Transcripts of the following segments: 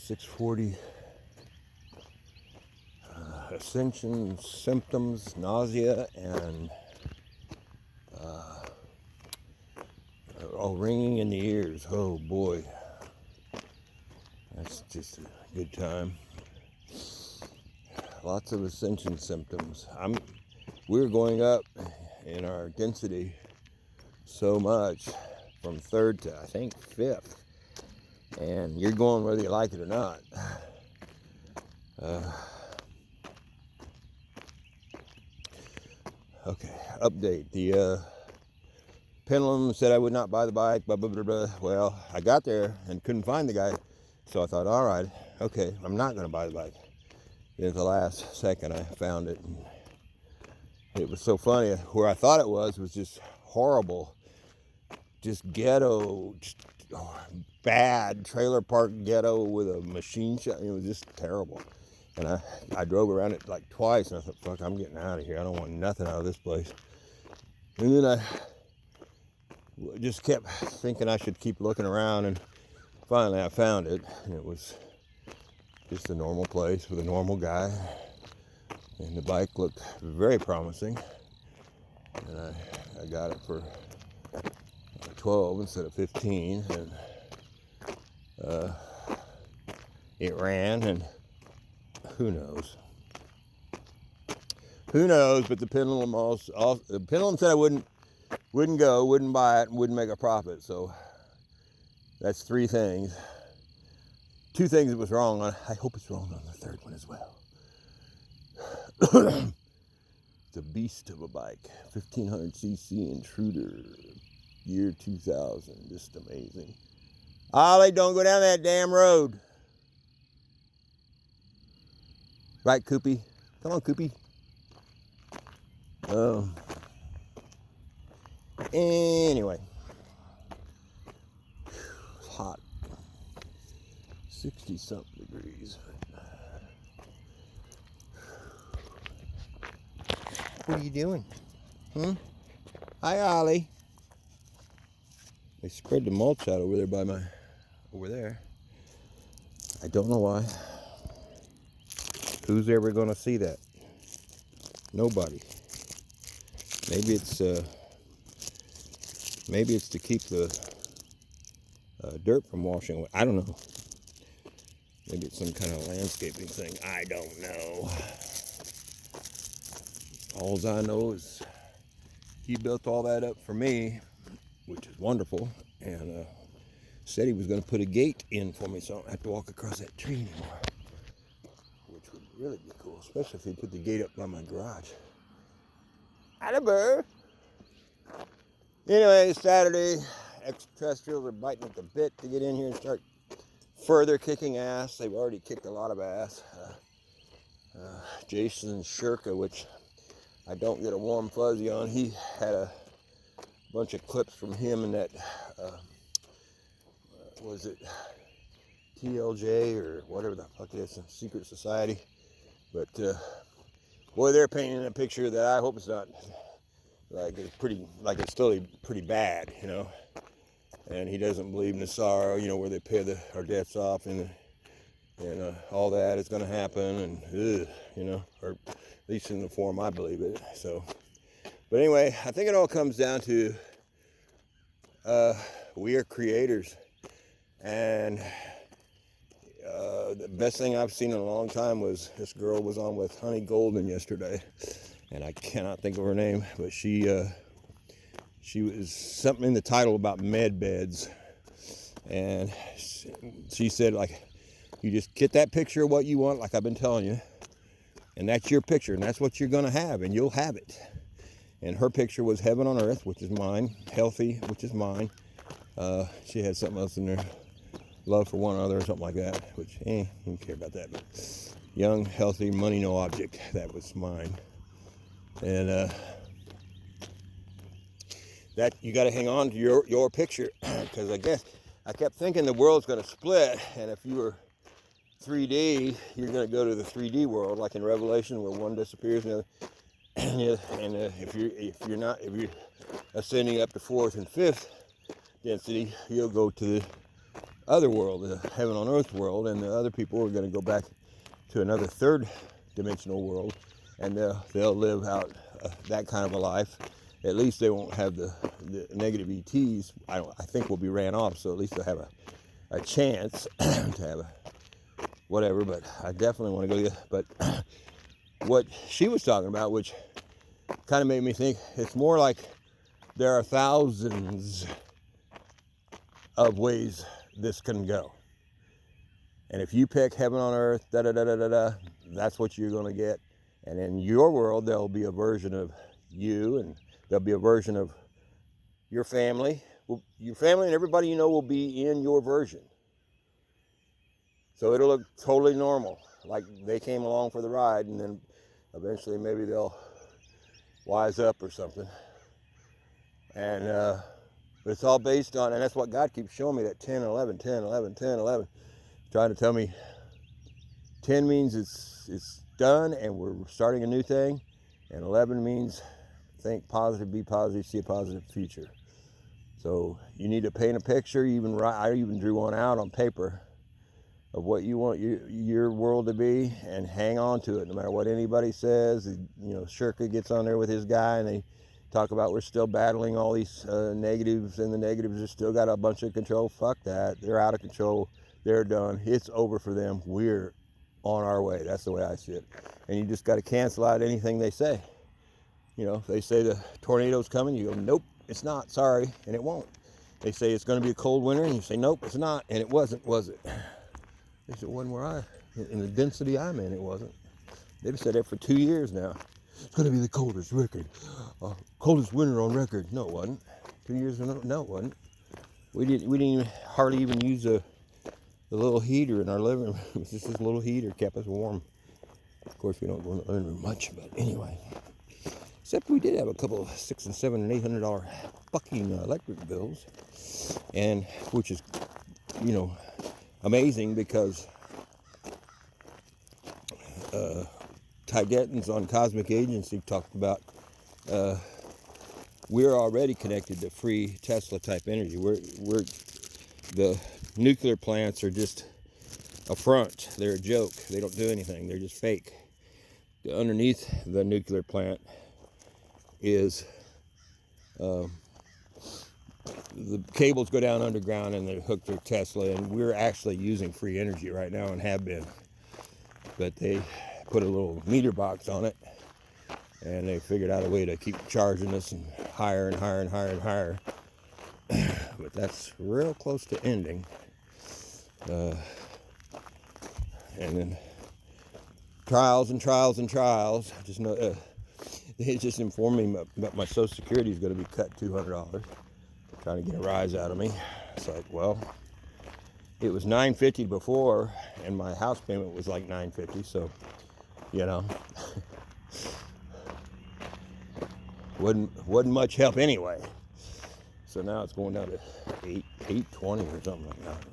6:40. Ascension symptoms, nausea, and ringing in the ears. Oh boy, that's just a good time. Lots of ascension symptoms. We're going up in our density so much from 3rd to I think 5th, and you're going whether you like it or not. Okay, update. The pendulum said I would not buy the bike, blah, blah, blah, blah. Well, I got there and couldn't find the guy, so I thought, all right, okay, I'm not going to buy the bike. Then at the last second, I found it. And it was so funny. Where I thought it was just horrible, just ghetto, just bad trailer park ghetto with a machine shop. It was just terrible. And I drove around it like twice, and I thought, fuck, I'm getting out of here. I don't want nothing out of this place. And then I just kept thinking I should keep looking around, and finally I found it, and it was just a normal place with a normal guy, and the bike looked very promising, and I got it for 12 instead of 15, and it ran, and who knows, but the pendulum the pendulum said I wouldn't buy it, and wouldn't make a profit. So that's 3 things. 2 things it was wrong on. I hope it's wrong on the 3rd one as well. It's a beast of a bike. 1500cc Intruder, year 2000. Just amazing. Ollie, don't go down that damn road. Right, Koopy? Come on, Koopy. Anyway. It's hot. 60-something degrees. What are you doing? Hi, Ollie. They spread the mulch out over there over there. I don't know why. Who's ever going to see that? Nobody. Maybe it's to keep the dirt from washing away. I don't know. Maybe it's some kind of landscaping thing. I don't know. All I know is he built all that up for me, which is wonderful, and said he was going to put a gate in for me so I don't have to walk across that tree anymore. Which would really be cool, especially if he put the gate up by my garage. Aliber. Anyway, Saturday, extraterrestrials are biting at the bit to get in here and start further kicking ass. They've already kicked a lot of ass. Jason Shirka, which I don't get a warm fuzzy on, he had a bunch of clips from him and that, was it TLJ or whatever the fuck it is, Secret Society. But boy, they're painting a picture that I hope it's not it's still pretty bad, you know. And he doesn't believe in the sorrow, you know, where they pay our debts off, and all that is going to happen, and you know, or at least in the form I believe it. So, but anyway, I think it all comes down to we are creators, and the best thing I've seen in a long time was this girl was on with Honey Golden yesterday, and I cannot think of her name, but she was something in the title about med beds, and she said, like, you just get that picture of what you want, like I've been telling you, and that's your picture, and that's what you're gonna have, and you'll have it. And her picture was heaven on earth, which is mine, healthy, which is mine. She had something else in there, love for one another or something like that, which, I don't care about that, but young, healthy, money, no object, that was mine. And that you got to hang on to your picture, because I guess I kept thinking the world's going to split, and if you were 3D, you're going to go to the 3D world, like in Revelation, where one disappears and the other. And if you're ascending up to 4th and 5th density, you'll go to other world, the heaven on earth world, and the other people are going to go back to another third dimensional world, and they'll live out that kind of a life. At least they won't have the negative ETs. I think will be ran off, so at least they'll have a chance to have a whatever. But I definitely want to go get. But what she was talking about, which kind of made me think, it's more like there are thousands of ways this can go. And if you pick heaven on earth, that's what you're going to get. And in your world, there'll be a version of you, and there'll be a version of your family. Your family and everybody you know will be in your version. So it'll look totally normal, like they came along for the ride, and then eventually maybe they'll wise up or something. And but it's all based on, and that's what God keeps showing me, that 10, 11, 10, 11, 10, 11. Trying to tell me 10 means it's done and we're starting a new thing, and 11 means think positive, be positive, see a positive future. So you need to paint a picture. I even drew one out on paper of what you want your world to be, and hang on to it no matter what anybody says. Shirka gets on there with his guy and they talk about we're still battling all these negatives, and the negatives have still got a bunch of control. Fuck that. They're out of control. They're done. It's over for them. We're on our way. That's the way I see it. And you just got to cancel out anything they say. If they say the tornado's coming, you go, nope, it's not. Sorry. And it won't. They say it's going to be a cold winter, and you say, nope, it's not. And it wasn't, was it? They said, it wasn't in the density I'm in, it wasn't. They've said that for 2 years now. It's going to be the coldest coldest winter on record. No, it wasn't. 2 years ago, no, it wasn't. We didn't hardly even use the little heater in our living room. It was just this little heater kept us warm. Of course, we don't go in the living room much, but anyway. Except we did have a couple of $600 and $700 and $800 fucking electric bills, and which is, amazing, because Ty Gettins on Cosmic Agency talked about we're already connected to free Tesla type energy. We're the nuclear plants are just a front. They're a joke. They don't do anything. They're just fake. Underneath the nuclear plant is the cables go down underground and they're hooked to Tesla, and we're actually using free energy right now and have been. But they put a little meter box on it, and they figured out a way to keep charging us and higher and higher and higher and higher. But that's real close to ending. And then trials and trials and trials. Just know, they just informed me that my Social Security is going to be cut $200, trying to get a rise out of me. It's like, well, it was $950 before, and my house payment was like $950, so wasn't much help anyway. So now it's going down to $820 or something like that.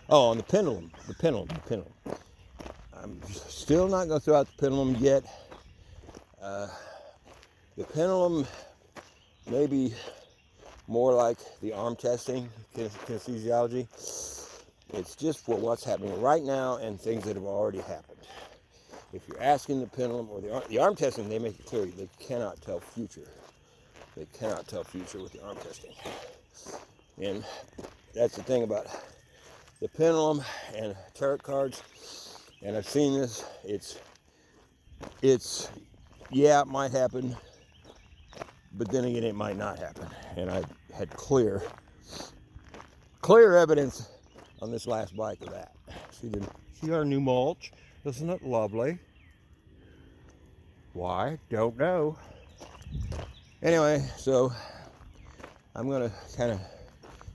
On the pendulum. I'm still not going to throw out the pendulum yet. The pendulum may be more like the arm testing, kinesiology. It's just for what's happening right now and things that have already happened. If you're asking the pendulum or the arm testing, they make it clear they cannot tell future. They cannot tell future with the arm testing. And that's the thing about the pendulum and tarot cards. And I've seen this. It's yeah, it might happen, but then again, it might not happen. And I had clear evidence on this last bike of that. See our new mulch? Isn't it lovely? Why? Don't know. Anyway, so I'm gonna kind of,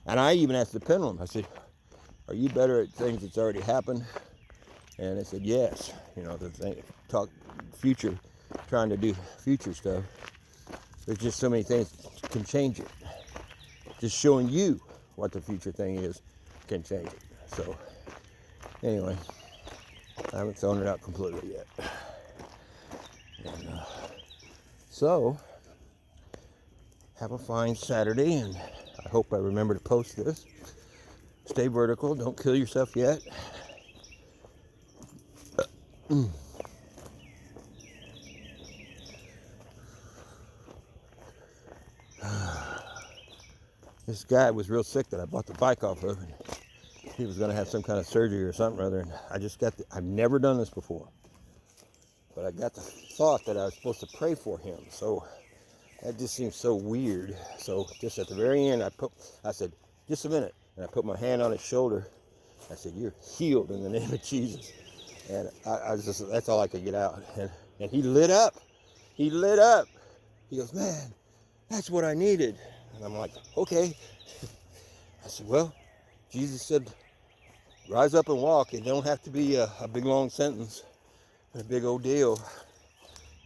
and I even asked the pendulum. I said, "Are you better at things that's already happened?" And they said, "Yes." The thing, talk future, trying to do future stuff. There's just so many things can change it. Just showing you what the future thing is can change it. So anyway, I haven't thrown it out completely yet. And, so have a fine Saturday, and I hope I remember to post this. Stay vertical. Don't kill yourself yet. This guy was real sick that I bought the bike off of. And he was going to have some kind of surgery or something or other. And I just got I've never done this before. But I got the thought that I was supposed to pray for him. So that just seems so weird. So just at the very end, I said, just a minute. And I put my hand on his shoulder. I said, you're healed in the name of Jesus. And I was just, that's all I could get out. And he lit up. He lit up. He goes, man, that's what I needed. And I'm like, okay. I said, well, Jesus said, rise up and walk. It don't have to be a big long sentence, a big old deal.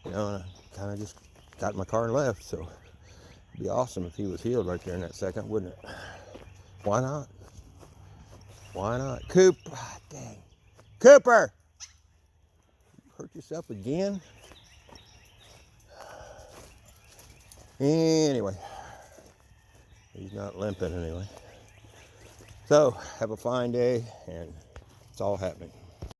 You know, and I kind of just got in my car and left. So it'd be awesome if he was healed right there in that second, wouldn't it? Why not? Why not? Cooper, dang. Cooper! You hurt yourself again? Anyway, he's not limping anyway. So, have a fine day, and it's all happening.